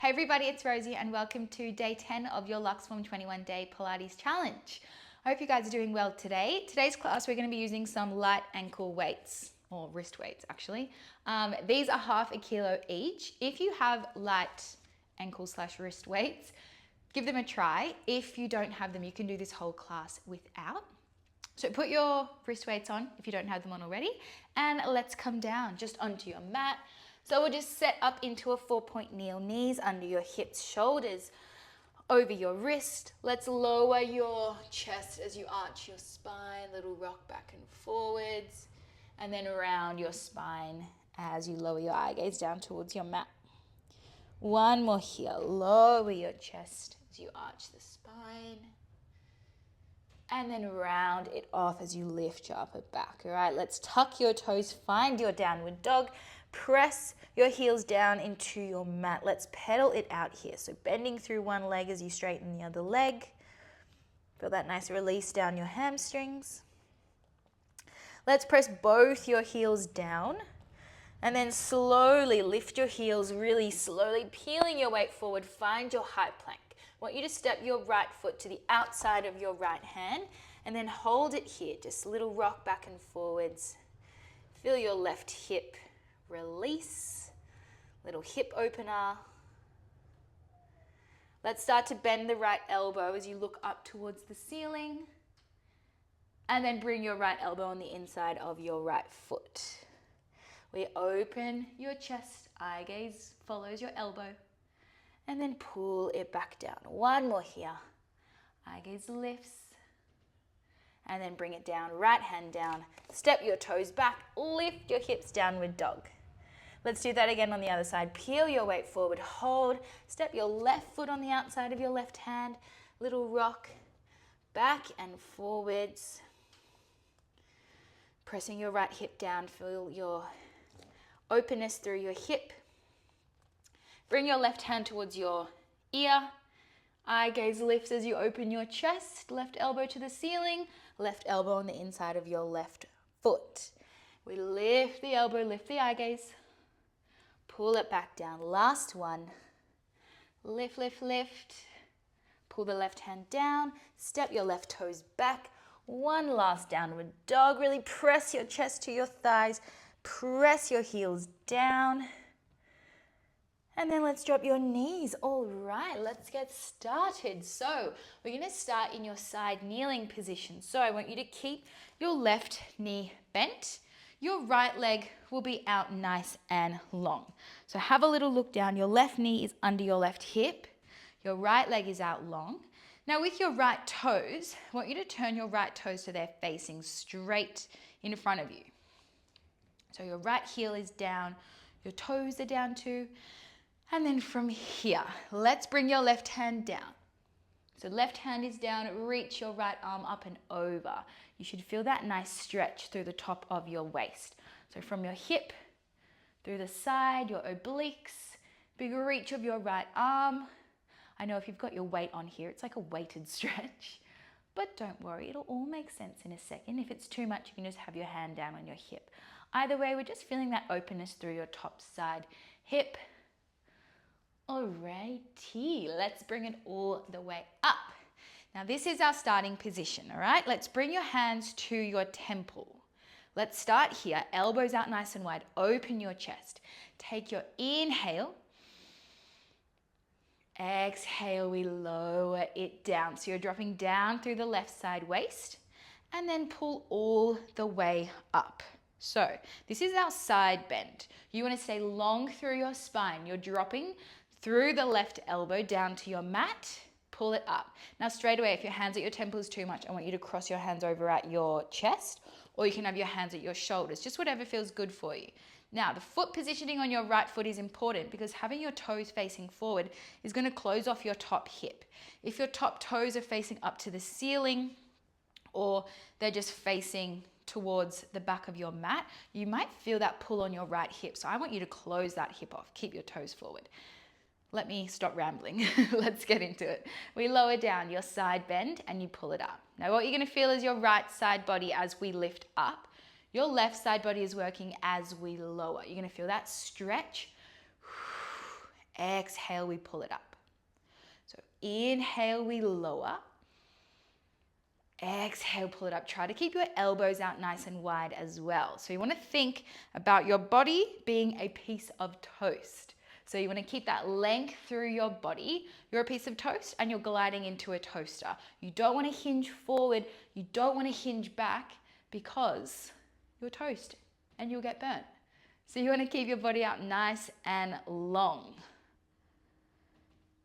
Hey everybody, it's Rosie and welcome to day 10 of your Luxform 21-day Pilates challenge. I hope you guys are doing well today. Today's class we're going to be using some light ankle weights, or wrist weights actually. These are half a kilo each. If you have light ankle/wrist weights, give them a try. If you don't have them, you can do this whole class without. So put your wrist weights on if you don't have them on already, and let's come down just onto your mat. So we'll just set up into a 4-point kneel, knees under your hips, shoulders over your wrist. Let's lower your chest as you arch your spine, little rock back and forwards, and then around your spine as you lower your eye gaze down towards your mat. One more here, lower your chest as you arch the spine. And then round it off as you lift your upper back. All right, let's tuck your toes, find your downward dog. Press your heels down into your mat. Let's pedal it out here. So bending through one leg as you straighten the other leg. Feel that nice release down your hamstrings. Let's press both your heels down. And then slowly lift your heels, really slowly peeling your weight forward. Find your high plank. I want you to step your right foot to the outside of your right hand and then hold it here. Just a little rock back and forwards. Feel your left hip release. Little hip opener. Let's start to bend the right elbow as you look up towards the ceiling. And then bring your right elbow on the inside of your right foot. We open your chest, eye gaze follows your elbow. And then pull it back down. One more here. Eye gaze lifts. And then bring it down, right hand down. Step your toes back, lift your hips, downward dog. Let's do that again on the other side. Peel your weight forward, hold. Step your left foot on the outside of your left hand. Little rock, back and forwards. Pressing your right hip down, feel your openness through your hip. Bring your left hand towards your ear. Eye gaze lifts as you open your chest. Left elbow to the ceiling. Left elbow on the inside of your left foot. We lift the elbow, lift the eye gaze. Pull it back down. Last one. Lift, lift, lift. Pull the left hand down. Step your left toes back. One last downward dog. Really press your chest to your thighs. Press your heels down. And then let's drop your knees. All right, let's get started. So we're going to start in your side kneeling position. So I want you to keep your left knee bent. Your right leg will be out nice and long. So have a little look down. Your left knee is under your left hip. Your right leg is out long. Now with your right toes, I want you to turn your right toes so they're facing straight in front of you. So your right heel is down, your toes are down too. And then from here, let's bring your left hand down. So left hand is down, reach your right arm up and over. You should feel that nice stretch through the top of your waist. So from your hip, through the side, your obliques, big reach of your right arm. I know if you've got your weight on here, it's like a weighted stretch, but don't worry, it'll all make sense in a second. If it's too much, you can just have your hand down on your hip. Either way, we're just feeling that openness through your top side hip. Alrighty, let's bring it all the way up. Now this is our starting position, all right? Let's bring your hands to your temple. Let's start here, elbows out nice and wide, open your chest. Take your inhale. Exhale, we lower it down. So you're dropping down through the left side waist and then pull all the way up. So this is our side bend. You want to stay long through your spine. You're dropping through the left elbow down to your mat, pull it up. Now straight away, if your hands at your temple is too much, I want you to cross your hands over at your chest, or you can have your hands at your shoulders, just whatever feels good for you. Now the foot positioning on your right foot is important because having your toes facing forward is going to close off your top hip. If your top toes are facing up to the ceiling or they're just facing towards the back of your mat, you might feel that pull on your right hip. So I want you to close that hip off, keep your toes forward. Let me stop rambling. Let's get into it. We lower down your side bend and you pull it up. Now what you're going to feel is your right side body as we lift up. Your left side body is working as we lower. You're going to feel that stretch Exhale, we pull it up. So inhale, we lower. Exhale, pull it up. Try to keep your elbows out nice and wide as well. So you want to think about your body being a piece of toast. So you want to keep that length through your body. You're a piece of toast and you're gliding into a toaster. You don't want to hinge forward. You don't want to hinge back because you're toast and you'll get burnt. So you want to keep your body out nice and long.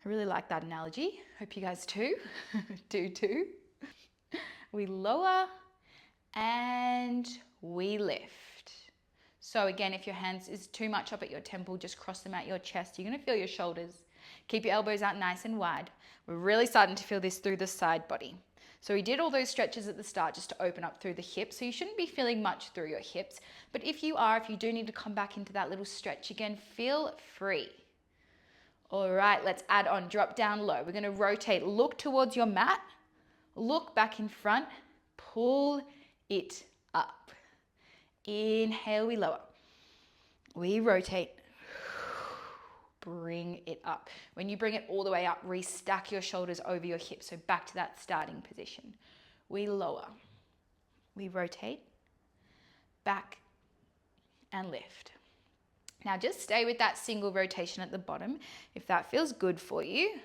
I really like that analogy. Hope you guys too. do too. We lower and we lift. So again, if your hands is too much up at your temple, just cross them at your chest. You're going to feel your shoulders. Keep your elbows out nice and wide. We're really starting to feel this through the side body. So we did all those stretches at the start just to open up through the hips. So you shouldn't be feeling much through your hips. But if you do need to come back into that little stretch again, feel free. All right, let's add on. Drop down low. We're going to rotate. Look towards your mat. Look back in front. Pull it up. Inhale, we lower. We rotate. Bring it up. When you bring it all the way up, restack your shoulders over your hips. So back to that starting position. We lower. We rotate. Back and lift. Now just stay with that single rotation at the bottom if that feels good for you.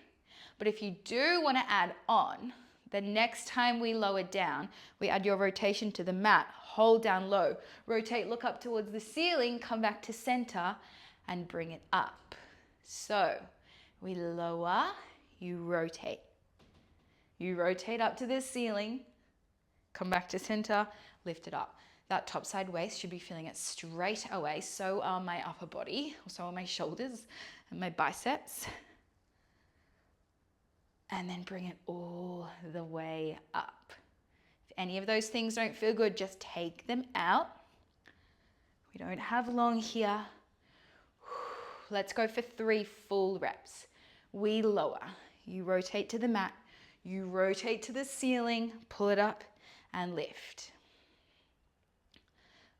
But if you do want to add on, the next time we lower down, we add your rotation to the mat, hold down low, rotate, look up towards the ceiling, come back to center and bring it up. So we lower, you rotate. You rotate up to the ceiling, come back to center, lift it up. That top side waist should be feeling it straight away. So are my upper body, so are my shoulders and my biceps. And then bring it all the way up. If any of those things don't feel good, just take them out. We don't have long here. Let's go for 3 full reps. We lower. You rotate to the mat. You rotate to the ceiling, pull it up and lift.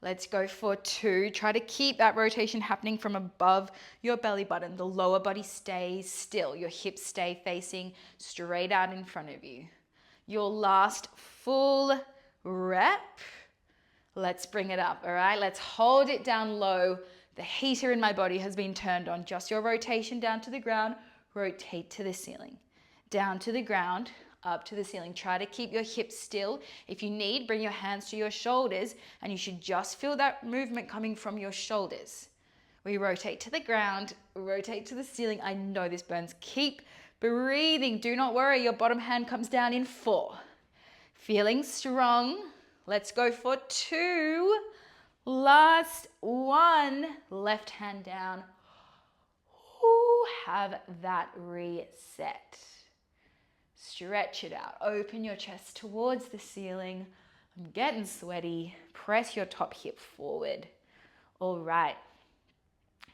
Let's go for 2. Try to keep that rotation happening from above your belly button. The lower body stays still. Your hips stay facing straight out in front of you. Your last full rep. Let's bring it up, all right? Let's hold it down low. The heater in my body has been turned on. Just your rotation down to the ground. Rotate to the ceiling. Down to the ground. Up to the ceiling. Try to keep your hips still. If you need, bring your hands to your shoulders and you should just feel that movement coming from your shoulders. We rotate to the ground, rotate to the ceiling. I know this burns. Keep breathing. Do not worry. Your bottom hand comes down in 4. Feeling strong. Let's go for 2. Last 1. Left hand down. Ooh, have that reset. Stretch it out. Open your chest towards the ceiling. I'm getting sweaty. Press your top hip forward. All right.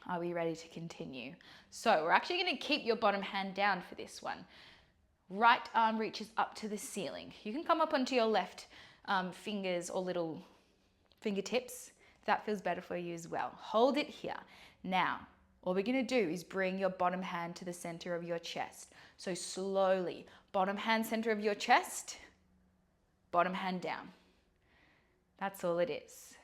Are we ready to continue? So we're actually going to keep your bottom hand down for this one. Right arm reaches up to the ceiling. You can come up onto your left fingers or little fingertips if that feels better for you as well. Hold it here. Now, all we're going to do is bring your bottom hand to the center of your chest. So slowly, bottom hand center of your chest, bottom hand down. That's all it is.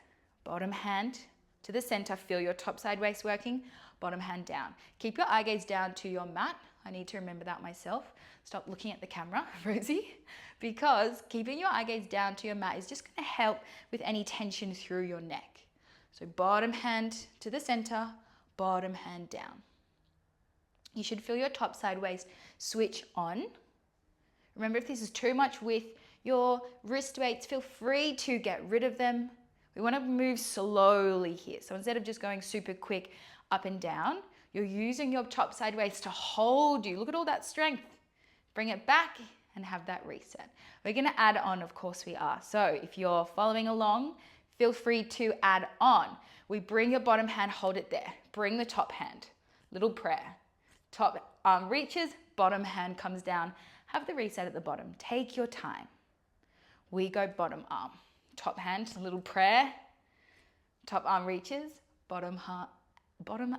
Bottom hand to the center, feel your top side waist working, bottom hand down. Keep your eye gaze down to your mat. I need to remember that myself. Stop looking at the camera, Rosie, because keeping your eye gaze down to your mat is just going to help with any tension through your neck. So bottom hand to the center, bottom hand down. You should feel your top side waist switch on. Remember, if this is too much with your wrist weights, feel free to get rid of them. We want to move slowly here. So instead of just going super quick up and down, you're using your top side waist to hold you. Look at all that strength. Bring it back and have that reset. We're going to add on, of course we are. So if you're following along, feel free to add on. We bring your bottom hand, hold it there. Bring the top hand, little prayer. Top arm reaches, bottom hand comes down. Have the reset at the bottom. Take your time. We go bottom arm. Top hand, little prayer. Top arm reaches, bottom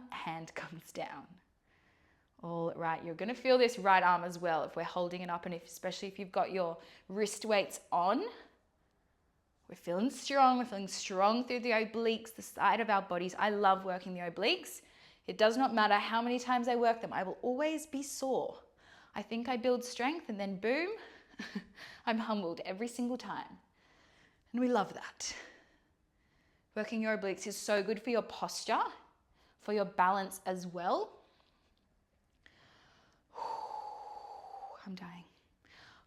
hand comes down. All right, you're gonna feel this right arm as well if we're holding it up, and especially if you've got your wrist weights on. We're feeling strong through the obliques, the side of our bodies. I love working the obliques. It does not matter how many times I work them, I will always be sore. I think I build strength and then boom, I'm humbled every single time. And we love that. Working your obliques is so good for your posture, for your balance as well. I'm dying.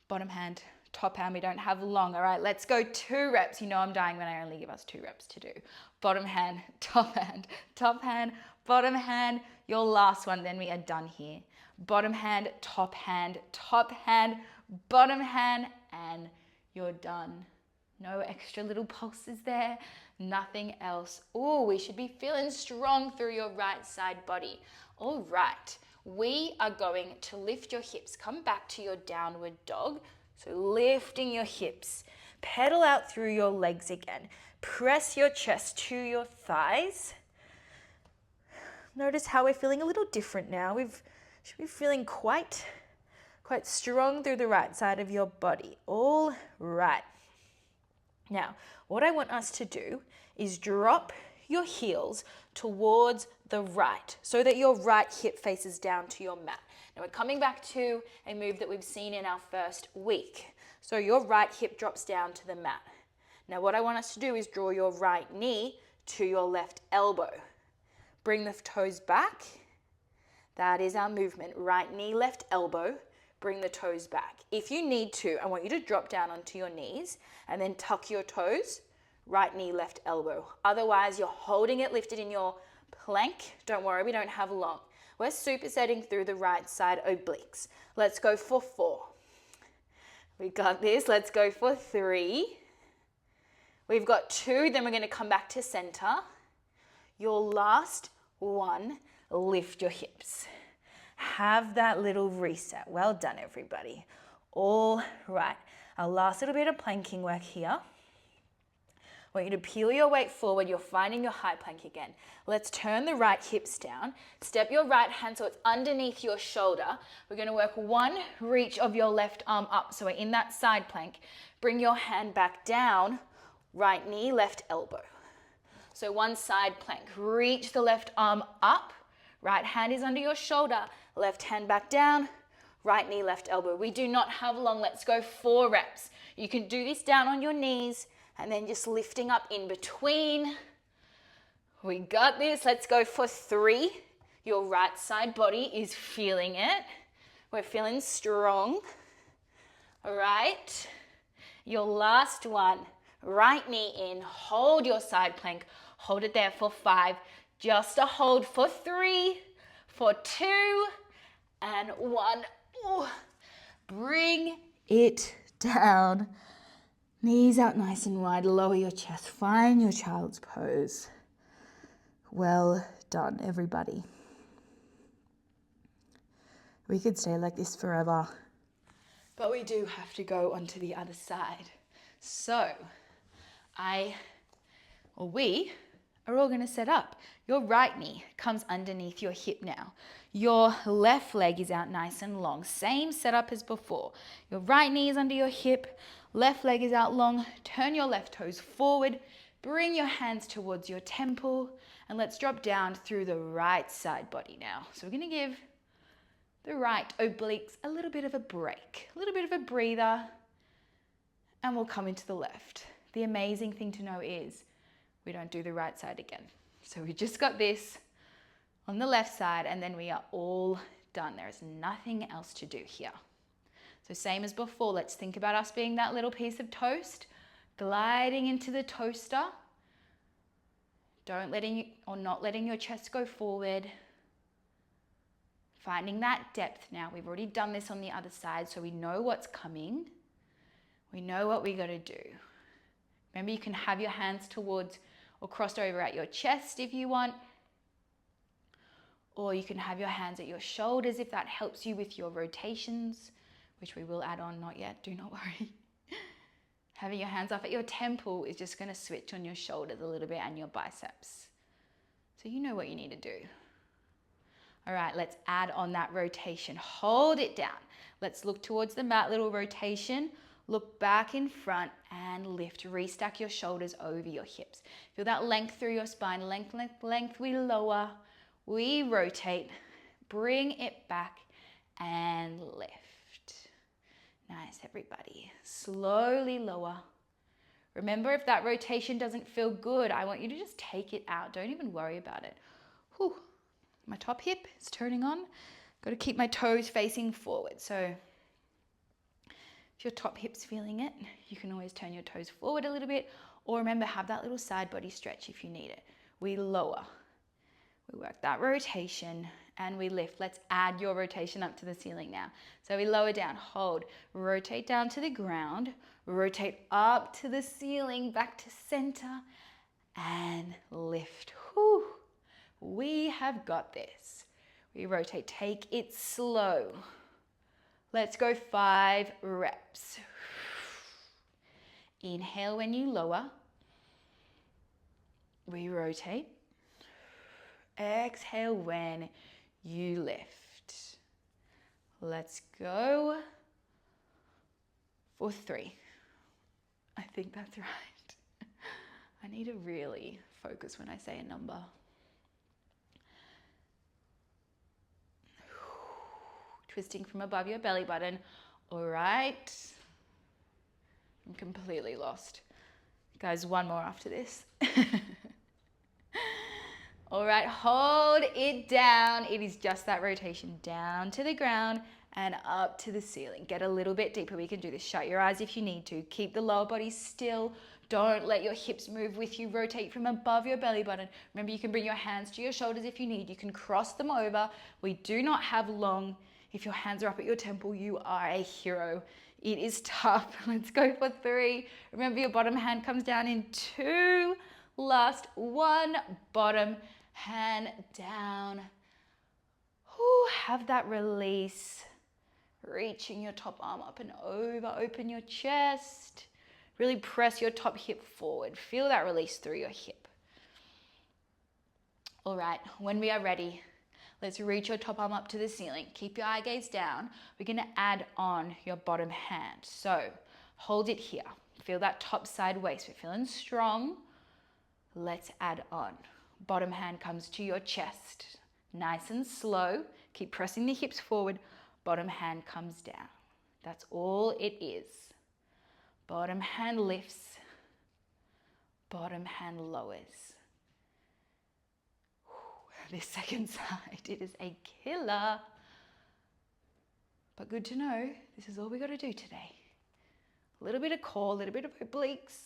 Bottom hand, top hand, we don't have long. All right, let's go 2 reps. You know I'm dying when I only give us 2 reps to do. Bottom hand, top hand, top hand, bottom hand. Your last one, then we are done here. Bottom hand, top hand, bottom hand, and you're done. No extra little pulses there, nothing else. Oh, we should be feeling strong through your right side body. All right. We are going to lift your hips. Come back to your downward dog. So lifting your hips. Pedal out through your legs again. Press your chest to your thighs. Notice how we're feeling a little different now. We should be feeling quite strong through the right side of your body. All right. Now, what I want us to do is drop your heels towards the right so that your right hip faces down to your mat. Now we're coming back to a move that we've seen in our first week. So your right hip drops down to the mat. Now what I want us to do is draw your right knee to your left elbow. Bring the toes back. That is our movement. Right knee, left elbow. Bring the toes back. If you need to, I want you to drop down onto your knees and then tuck your toes. Right knee, left elbow. Otherwise, you're holding it lifted in your plank. Don't worry, we don't have long. We're supersetting through the right side obliques. Let's go for 4. We got this. Let's go for 3. We've got 2, then we're going to come back to center. Your last one, lift your hips. Have that little reset. Well done, everybody. All right. Our last little bit of planking work here. I want you to peel your weight forward. You're finding your high plank again. Let's turn the right hips down. Step your right hand so it's underneath your shoulder. We're going to work one reach of your left arm up. So we're in that side plank. Bring your hand back down. Right knee, left elbow. So one side plank. Reach the left arm up. Right hand is under your shoulder. Left hand back down. Right knee, left elbow. We do not have long. Let's go 4 reps. You can do this down on your knees and then just lifting up in between. We got this. Let's go for 3. Your right side body is feeling it. We're feeling strong. All right. Your last one. Right knee in. Hold your side plank. Hold it there for 5. Just a hold for 3, for 2, and 1. Ooh. Bring it down. Knees out nice and wide. Lower your chest. Find your child's pose. Well done, everybody. We could stay like this forever, but we do have to go onto the other side. So we are all going to set up. Your right knee comes underneath your hip now. Your left leg is out nice and long. Same setup as before. Your right knee is under your hip. Left leg is out long. Turn your left toes forward. Bring your hands towards your temple. And let's drop down through the right side body now. So we're going to give the right obliques a little bit of a break. A little bit of a breather. And we'll come into the left. The amazing thing to know is we don't do the right side again. So we just got this on the left side and then we are all done. There is nothing else to do here. So same as before, let's think about us being that little piece of toast, gliding into the toaster. Not letting your chest go forward. Finding that depth now. We've already done this on the other side, so we know what's coming. We know what we got to do. Remember, you can have your hands towards or crossed over at your chest if you want. Or you can have your hands at your shoulders if that helps you with your rotations, which we will add on, not yet, do not worry. Having your hands up at your temple is just going to switch on your shoulders a little bit and your biceps. So you know what you need to do. All right, let's add on that rotation. Hold it down. Let's look towards the mat, little rotation. Look back in front and lift. Restack your shoulders over your hips. Feel that length through your spine. Length, length, length. We lower, we rotate, bring it back and lift. Nice, everybody. Slowly lower. Remember, if that rotation doesn't feel good, I want you to just take it out. Don't even worry about it. Whew. My top hip is turning on. Got to keep my toes facing forward. So if your top hip's feeling it, you can always turn your toes forward a little bit, or remember, have that little side body stretch if you need it. We lower, we work that rotation, and we lift. Let's add your rotation up to the ceiling now. So we lower down, hold, rotate down to the ground, rotate up to the ceiling, back to center, and lift. Whew. We have got this. We rotate, take it slow. Let's go 5 reps. Inhale when you lower. We rotate. Exhale when you lift. Let's go for 3. I think that's right. I need to really focus when I say a number. Twisting from above your belly button. All right. I'm completely lost. Guys, 1 more after this. All right, hold it down. It is just that rotation down to the ground and up to the ceiling. Get a little bit deeper. We can do this. Shut your eyes if you need to. Keep the lower body still. Don't let your hips move with you. Rotate from above your belly button. Remember, you can bring your hands to your shoulders if you need. You can cross them over. We do not have long. If your hands are up at your temple, you are a hero. It is tough. Let's go for 3. Remember, your bottom hand comes down in 2. Last 1. Bottom hand down. Ooh, have that release. Reaching your top arm up and over. Open your chest. Really press your top hip forward. Feel that release through your hip. All right, when we are ready, let's reach your top arm up to the ceiling. Keep your eye gaze down. We're going to add on your bottom hand. So hold it here. Feel that top side waist. We're feeling strong. Let's add on. Bottom hand comes to your chest. Nice and slow. Keep pressing the hips forward. Bottom hand comes down. That's all it is. Bottom hand lifts. Bottom hand lowers. This second side, it is a killer. But good to know, this is all we got to do today. A little bit of core, a little bit of obliques.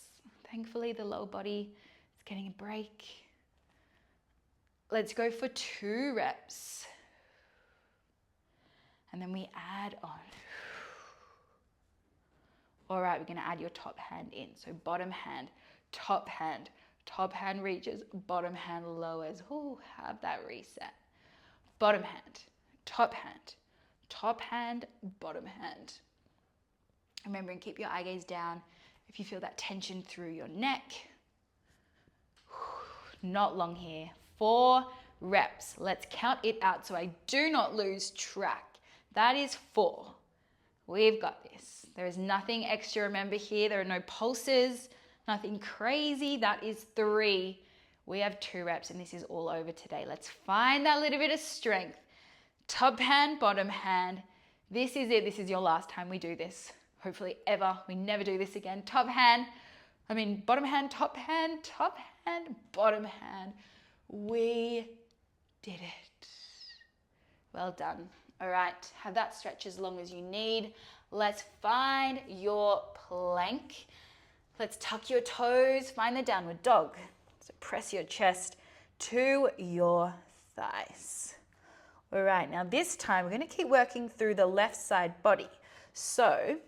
Thankfully, the lower body is getting a break. Let's go for 2 reps. And then we add on. All right, we're going to add your top hand in. So bottom hand, top hand. Top hand reaches, bottom hand lowers. Ooh, have that reset. Bottom hand, top hand, bottom hand. Remembering, keep your eye gaze down. If you feel that tension through your neck, not long here. 4 reps. Let's count it out so I do not lose track. That is 4. We've got this. There is nothing extra. Remember here, there are no pulses. Nothing crazy. That is 3. We have 2 reps and this is all over today. Let's find that little bit of strength. Top hand, bottom hand. This is it. This is your last time we do this. Hopefully ever. We never do this again. Bottom hand, top hand, bottom hand. We did it. Well done. All right. Have that stretch as long as you need. Let's find your plank. Let's tuck your toes, find the downward dog. So press your chest to your thighs. All right, now this time we're going to keep working through the left side body. So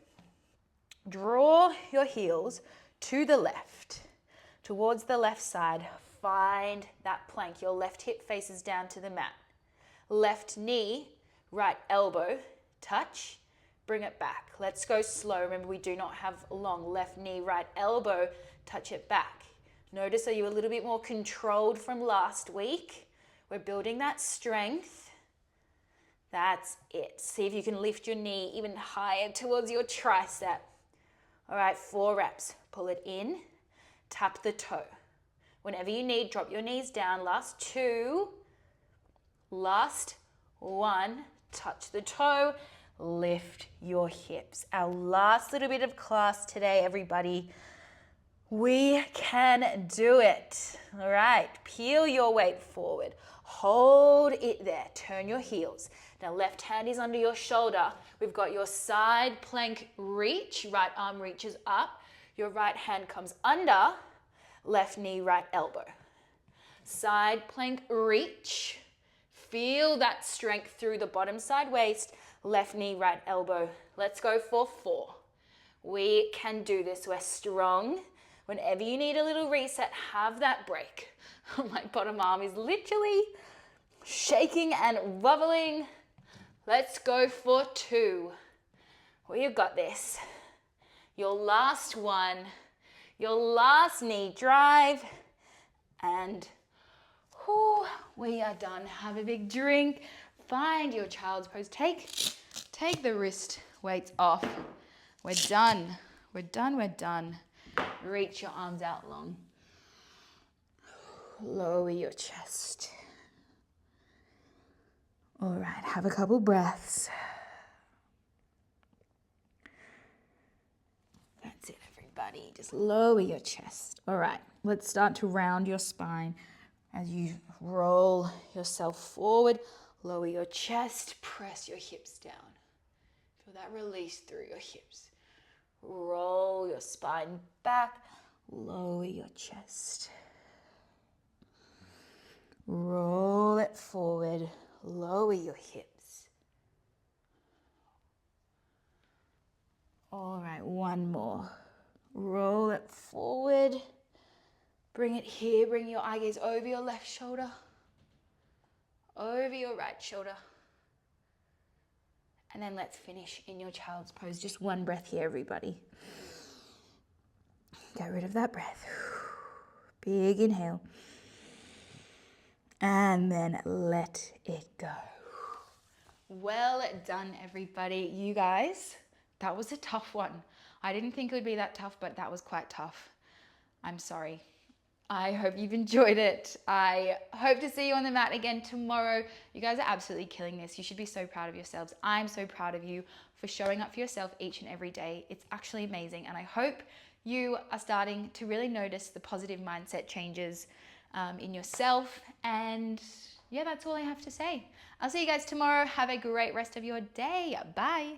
draw your heels to the left, towards the left side. Find that plank. Your left hip faces down to the mat. Left knee, right elbow, touch. Bring it back. Let's go slow. Remember, we do not have long. Left knee, right elbow, touch it back. Notice, are you a little bit more controlled from last week? We're building that strength. That's it. See if you can lift your knee even higher towards your tricep. All right, 4 reps. Pull it in, tap the toe. Whenever you need, drop your knees down. Last 2. Last 1. Touch the toe. Lift your hips. Our last little bit of class today, everybody. We can do it. All right, peel your weight forward. Hold it there. Turn your heels. Now, left hand is under your shoulder. We've got your side plank reach. Right arm reaches up. Your right hand comes under. Left knee, right elbow. Side plank reach. Feel that strength through the bottom side waist. Left knee, right elbow. Let's go for 4. We can do this. We're strong. Whenever you need a little reset, have that break. My bottom arm is literally shaking and wobbling. Let's go for 2. We've got this. Your last one, your last knee drive, and we are done. Have a big drink. Find your child's pose. Take the wrist weights off. We're done. We're done. We're done. Reach your arms out long. Lower your chest. All right, have a couple breaths. That's it, everybody. Just lower your chest. All right, let's start to round your spine as you roll yourself forward. Lower your chest, press your hips down. Feel that release through your hips. Roll your spine back, lower your chest. Roll it forward, lower your hips. All right, one more. Roll it forward. Bring it here, bring your eye gaze over your left shoulder, over your right shoulder. And then let's finish in your child's pose. Just one breath here, everybody. Get rid of that breath. Big inhale. And then let it go. Well done, everybody. You guys, that was a tough one. I didn't think it would be that tough, but that was quite tough. I'm sorry. I hope you've enjoyed it. I hope to see you on the mat again tomorrow. You guys are absolutely killing this. You should be so proud of yourselves. I'm so proud of you for showing up for yourself each and every day. It's actually amazing. And I hope you are starting to really notice the positive mindset changes in yourself. And yeah, that's all I have to say. I'll see you guys tomorrow. Have a great rest of your day. Bye.